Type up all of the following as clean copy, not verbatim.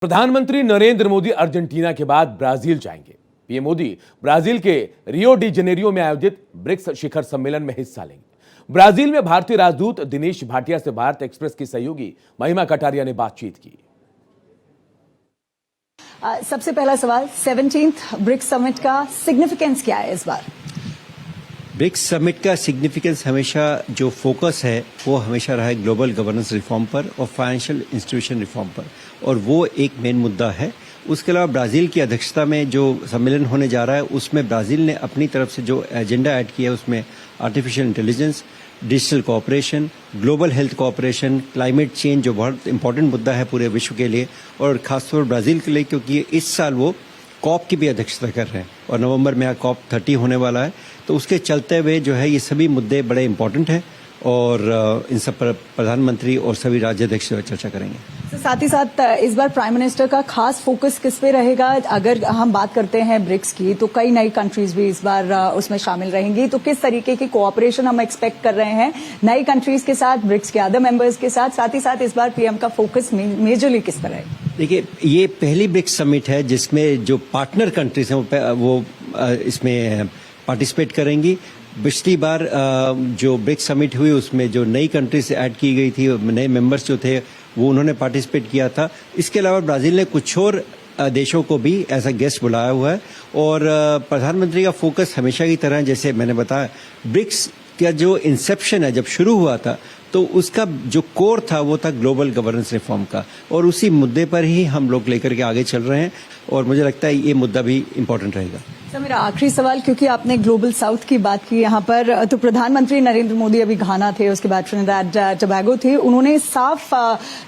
प्रधानमंत्री नरेंद्र मोदी अर्जेंटीना के बाद ब्राजील जाएंगे। पीएम मोदी ब्राजील के रियो डी जेनेरियो में आयोजित ब्रिक्स शिखर सम्मेलन में हिस्सा लेंगे। ब्राजील में भारतीय राजदूत दिनेश भाटिया से भारत एक्सप्रेस की सहयोगी महिमा कटारिया ने बातचीत की। सबसे पहला सवाल, 17th ब्रिक्स समिट का सिग्निफिकेंस क्या है इस बार? ब्रिक्स समिट का सिग्निफिकेंस हमेशा जो फोकस है वो हमेशा रहा है ग्लोबल गवर्नेंस रिफॉर्म पर और फाइनेंशियल इंस्टीट्यूशन रिफॉर्म पर, और वो एक मेन मुद्दा है। उसके अलावा ब्राजील की अध्यक्षता में जो सम्मेलन होने जा रहा है उसमें ब्राजील ने अपनी तरफ से जो एजेंडा ऐड किया है उसमें artificial intelligence, digital cooperation, global health cooperation, climate change जो बहुत इंपॉर्टेंट मुद्दा है पूरे विश्व के लिए और खासतौर ब्राजील के लिए, क्योंकि इस साल वो कॉप की भी अध्यक्षता कर रहे हैं और नवंबर में कॉप 30 होने वाला है। तो उसके चलते हुए जो है ये सभी मुद्दे बड़े इंपॉर्टेंट हैं और इन सब पर प्रधानमंत्री और सभी राज्याध्यक्ष चर्चा करेंगे। साथ ही साथ इस बार प्राइम मिनिस्टर का खास फोकस किस पे रहेगा? अगर हम बात करते हैं ब्रिक्स की तो कई नई कंट्रीज भी इस बार उसमें शामिल रहेंगी, तो किस तरीके की कोऑपरेशन हम एक्सपेक्ट कर रहे हैं नई कंट्रीज के साथ, ब्रिक्स के अदर मेंबर्स के साथ ही साथ इस बार पीएम का फोकस मेजरली किस पर है? देखिए, ये पहली ब्रिक्स समिट है जिसमें जो पार्टनर कंट्रीज हैं वो इसमें पार्टिसिपेट करेंगी। पिछली बार जो ब्रिक्स समिट हुई उसमें जो नई कंट्रीज ऐड की गई थी, नए मेंबर्स जो थे वो उन्होंने पार्टिसिपेट किया था। इसके अलावा ब्राजील ने कुछ और देशों को भी एज अ गेस्ट बुलाया हुआ है और प्रधानमंत्री का फोकस हमेशा की तरह, जैसे मैंने बताया, ब्रिक्स का जो इंसेप्शन है जब शुरू हुआ था तो उसका जो कोर था वो था ग्लोबल गवर्नेंस रिफॉर्म का, और उसी मुद्दे पर ही हम लोग लेकर के आगे चल रहे हैं और मुझे लगता है ये मुद्दा भी इम्पोर्टेंट रहेगा। सर, मेरा आखिरी सवाल, क्योंकि आपने ग्लोबल साउथ की बात की यहाँ पर, तो प्रधानमंत्री नरेंद्र मोदी अभी घाना थे, उसके बाद ट्रिनिडाड टोबैगो थे, उन्होंने साफ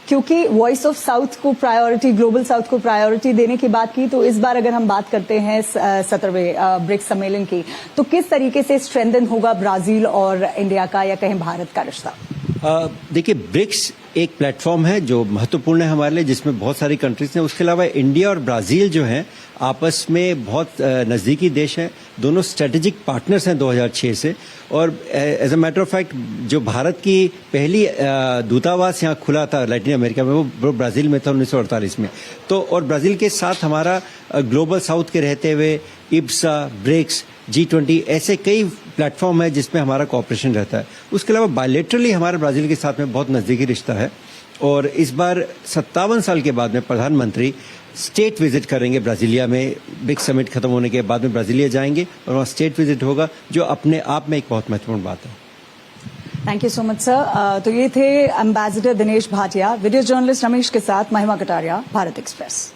क्योंकि वॉइस ऑफ साउथ को प्रायोरिटी, ग्लोबल साउथ को प्रायोरिटी देने की बात की, तो इस बार अगर हम बात करते हैं 17वें ब्रिक्स सम्मेलन की, तो किस तरीके से स्ट्रेंथन होगा ब्राजील और इंडिया का या कहीं भारत का रिश्ता? देखिए, ब्रिक्स एक प्लेटफॉर्म है जो महत्वपूर्ण है हमारे लिए, जिसमें बहुत सारी कंट्रीज हैं। उसके अलावा इंडिया और ब्राजील जो हैं आपस में बहुत नज़दीकी देश हैं, दोनों स्ट्रेटेजिक पार्टनर्स हैं 2006 से। और as a matter of fact जो भारत की पहली दूतावास यहाँ खुला था लैटिन अमेरिका में वो ब्राज़ील में था 1948 में। तो और ब्राज़ील के साथ हमारा ग्लोबल साउथ के रहते हुए इब्सा, ब्रिक्स, G20 ऐसे कई प्लेटफॉर्म है जिसमें हमारा कोऑपरेशन रहता है। उसके अलावा बायलैटरली हमारा ब्राज़ील के साथ में बहुत नज़दीकी रिश्ता है और इस बार 57 साल के बाद में प्रधानमंत्री स्टेट विजिट करेंगे ब्राज़ीलिया में। ब्रिक्स समिट खत्म होने के बाद में ब्राज़ीलिया जाएंगे और वहाँ स्टेट विजिट होगा, जो अपने आप में एक बहुत महत्वपूर्ण बात है। Thank you so much sir. तो ये थे ambassador Dinesh Bhatia, video journalist Ramesh के साथ महिमा कटारिया, भारत एक्सप्रेस।